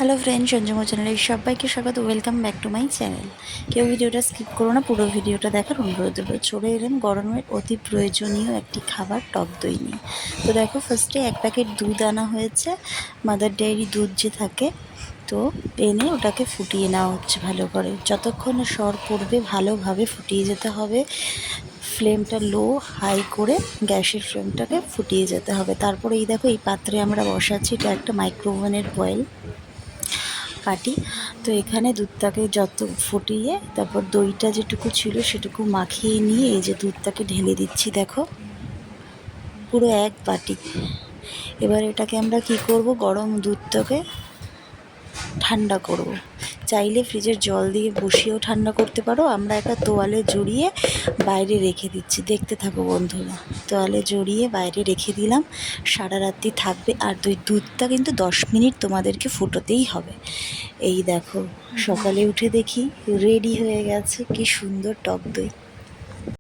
Hello friend, সঞ্জমা চ্যানেলে সবাইকে স্বাগত। Welcome back to my channel. কেউ ভিডিওটা স্কিপ করো না, পুরো ভিডিওটা দেখার অনুরোধ রইল। চলে এলাম গরমের অতি প্রয়োজনীয় একটি খাবার, টক দই নিয়ে। তো দেখো, ফার্স্টে এক প্যাকেট দুধ আনা হয়েছে, মাদার ডেয়ারি দুধ যে থাকে, তো এনে ওটাকে ফুটিয়ে নেওয়া হচ্ছে ভালো করে। যতক্ষণ না সর পড়বে ভালোভাবে ফুটিয়ে যেতে হবে। ফ্লেমটা লো হাই করে গ্যাসের ফ্লেমটাকে ফুটিয়ে যেতে হবে। তারপরে এই দেখো, এই পাত্রে আমরা বসাচ্ছি, এটা একটা মাইক্রোওভেনের বয়েল পাটি। তো এখানে দুধটাকে যত ফুটিয়ে তারপর দইটা যেটুকু ছিল সেটুকু মাখিয়ে নিয়ে এই যে দুধটাকে ঢেলে দিচ্ছি, দেখো পুরো এক বাটি। এবার এটাকে আমরা কি করব, গরম দুধটাকে ঠান্ডা করব। চাইলে ফ্রিজের জল দিয়ে বসিয়েও ঠান্ডা করতে পারো। আমরা একটা তোয়ালে জড়িয়ে বাইরে রেখে দিচ্ছি, দেখতে থাকো বন্ধুরা। তোয়ালে জড়িয়ে বাইরে রেখে দিলাম, সারা রাত্রি থাকবে। আর দুধটা কিন্তু 10 মিনিট তোমাদেরকে ফুটোতেই হবে। এই দেখো, সকালে উঠে দেখি রেডি হয়ে গেছে, কি সুন্দর টক দই।